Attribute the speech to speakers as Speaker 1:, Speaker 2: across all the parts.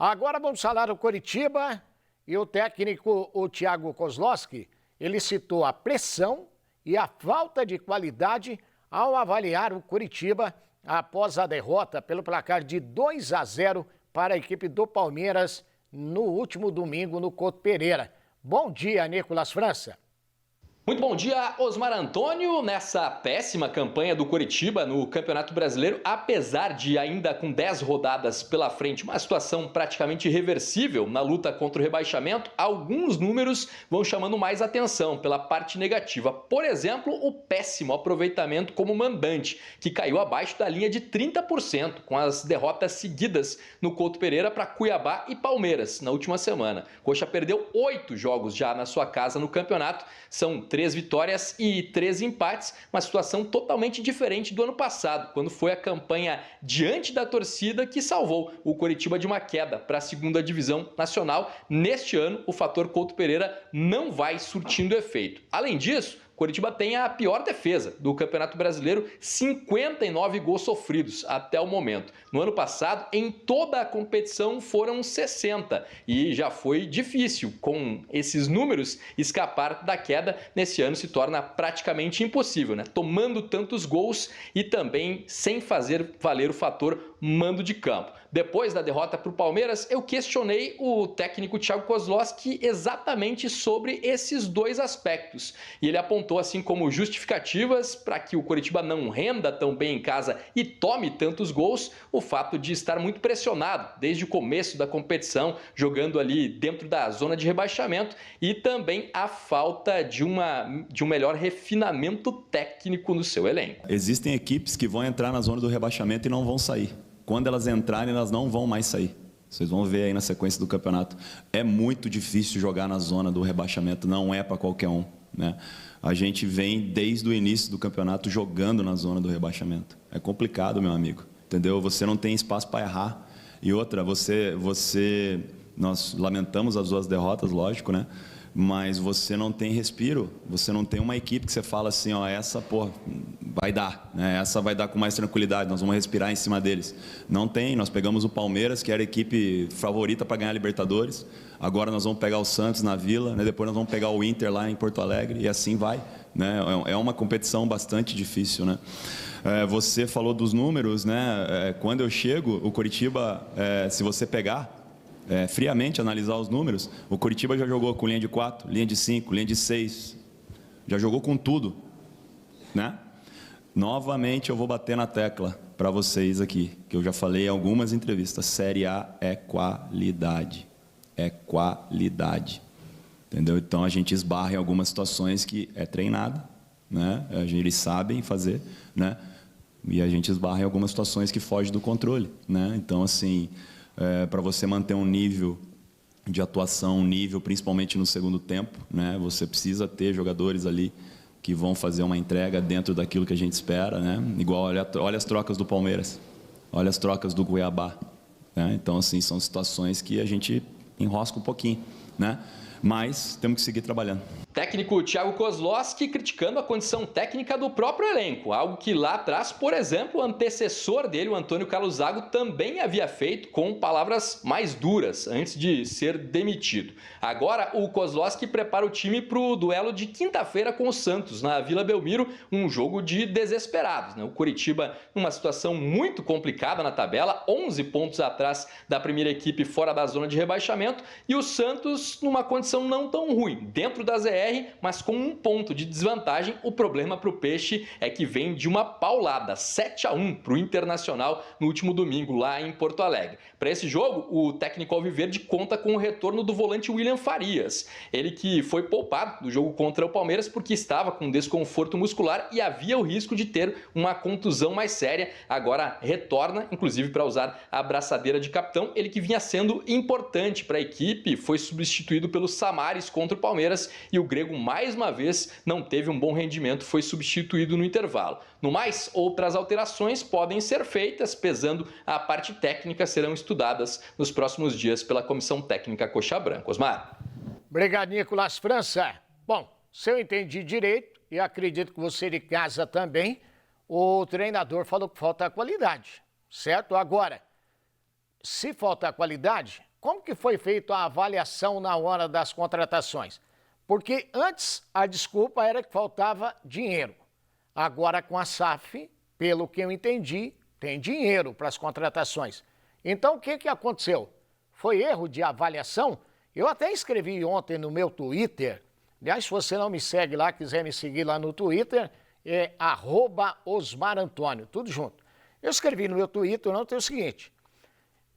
Speaker 1: Agora vamos falar do Coritiba e o técnico, o Thiago Kozlowski, ele citou a pressão e a falta de qualidade ao avaliar o Coritiba após a derrota pelo placar de 2-0 para a equipe do Palmeiras no último domingo no Couto Pereira. Bom dia, Nicolas França.
Speaker 2: Muito bom dia, Osmar Antônio. Nessa péssima campanha do Coritiba no Campeonato Brasileiro, apesar de ainda com 10 rodadas pela frente, uma situação praticamente irreversível na luta contra o rebaixamento, alguns números vão chamando mais atenção pela parte negativa. Por exemplo, o péssimo aproveitamento como mandante, que caiu abaixo da linha de 30%, com as derrotas seguidas no Couto Pereira para Cuiabá e Palmeiras na última semana. Coxa perdeu 8 jogos já na sua casa no campeonato, são 3 vitórias e 3 empates, uma situação totalmente diferente do ano passado, quando foi a campanha diante da torcida que salvou o Coritiba de uma queda para a segunda divisão nacional. Neste ano, o fator Couto Pereira não vai surtindo efeito. Além disso, Coritiba tem a pior defesa do Campeonato Brasileiro, 59 gols sofridos até o momento. No ano passado, em toda a competição foram 60 e já foi difícil, com esses números, escapar da queda. Nesse ano se torna praticamente impossível, né? Tomando tantos gols e também sem fazer valer o fator mando de campo. Depois da derrota para o Palmeiras, eu questionei o técnico Thiago Kozlowski exatamente sobre esses dois aspectos. E ele apontou assim como justificativas para que o Coritiba não renda tão bem em casa e tome tantos gols, o fato de estar muito pressionado desde o começo da competição, jogando ali dentro da zona de rebaixamento, e também a falta de um melhor refinamento técnico no seu elenco.
Speaker 3: Existem equipes que vão entrar na zona do rebaixamento e não vão sair. Quando elas entrarem, elas não vão mais sair. Vocês vão ver aí na sequência do campeonato. É muito difícil jogar na zona do rebaixamento, não é para qualquer um, né? A gente vem desde o início do campeonato jogando na zona do rebaixamento. É complicado, meu amigo, entendeu? Você não tem espaço para errar. E outra, nós lamentamos as duas derrotas, lógico, né? Mas você não tem respiro, você não tem uma equipe que você fala assim, ó, essa, pô, vai dar, né? Essa vai dar com mais tranquilidade, nós vamos respirar em cima deles. Não tem, nós pegamos o Palmeiras, que era a equipe favorita para ganhar a Libertadores, agora nós vamos pegar o Santos na Vila, né? Depois nós vamos pegar o Inter lá em Porto Alegre, e assim vai, né? É uma competição bastante difícil, né? Você falou dos números, né? Quando eu chego, o Coritiba, se você pegar, friamente analisar os números, o Coritiba já jogou com linha de 4, linha de 5, linha de 6, já jogou com tudo, né? Novamente eu vou bater na tecla para vocês aqui, que eu já falei em algumas entrevistas, Série A é qualidade, entendeu? Então a gente esbarra em algumas situações que é treinada, né? Eles sabem fazer, né? E a gente esbarra em algumas situações que fogem do controle, né? Então assim, para você manter um nível de atuação, principalmente no segundo tempo, né? Você precisa ter jogadores ali que vão fazer uma entrega dentro daquilo que a gente espera, né? Igual, olha as trocas do Palmeiras, olha as trocas do Cuiabá, né? Então, assim, são situações que a gente enrosca um pouquinho, né? Mas temos que seguir trabalhando.
Speaker 2: Técnico Thiago Kozlowski criticando a condição técnica do próprio elenco, algo que lá atrás, por exemplo, o antecessor dele, o Antônio Carlos Zago, também havia feito com palavras mais duras antes de ser demitido. Agora o Kozlowski prepara o time para o duelo de quinta-feira com o Santos, na Vila Belmiro, um jogo de desesperados, né? O Coritiba numa situação muito complicada na tabela, 11 pontos atrás da primeira equipe fora da zona de rebaixamento, e o Santos numa condição não tão ruim, dentro da ZR, mas com um ponto de desvantagem. O problema para o Peixe é que vem de uma paulada, 7-1 para o Internacional no último domingo lá em Porto Alegre. Para esse jogo, o técnico alviverde conta com o retorno do volante William Farias, ele que foi poupado do jogo contra o Palmeiras porque estava com desconforto muscular e havia o risco de ter uma contusão mais séria. Agora retorna, inclusive para usar a braçadeira de capitão, ele que vinha sendo importante para a equipe, foi substituído pelo Samaris contra o Palmeiras, e o grego mais uma vez não teve um bom rendimento, foi substituído no intervalo. No mais, outras alterações podem ser feitas, pesando a parte técnica, serão estudadas nos próximos dias pela Comissão Técnica Coxa Branca. Osmar.
Speaker 1: Obrigado, Nicolas França. Bom, se eu entendi direito, e acredito que você de casa também, o treinador falou que falta qualidade, certo? Agora, se faltar qualidade, como que foi feita a avaliação na hora das contratações? Porque antes a desculpa era que faltava dinheiro. Agora com a SAF, pelo que eu entendi, tem dinheiro para as contratações. Então o que aconteceu? Foi erro de avaliação? Eu até escrevi ontem no meu Twitter. Aliás, se você não me segue lá, quiser me seguir lá no Twitter, é @OsmarAntônio, tudo junto. Eu escrevi no meu Twitter ontem o seguinte,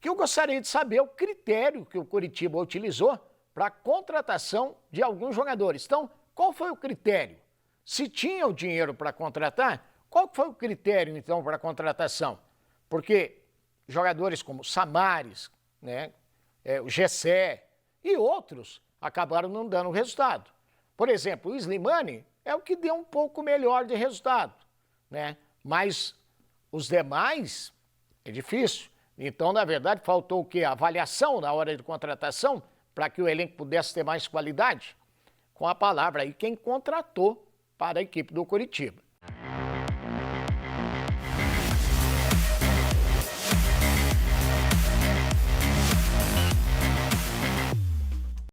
Speaker 1: que eu gostaria de saber o critério que o Coritiba utilizou para a contratação de alguns jogadores. Então, qual foi o critério? Se tinha o dinheiro para contratar, qual foi o critério, então, para a contratação? Porque jogadores como Samaris, né, o Gessé e outros acabaram não dando resultado. Por exemplo, o Slimani é o que deu um pouco melhor de resultado, né? Mas os demais é difícil. Então, na verdade, faltou o quê? A avaliação na hora de contratação para que o elenco pudesse ter mais qualidade. Com a palavra aí, quem contratou para a equipe do Coritiba.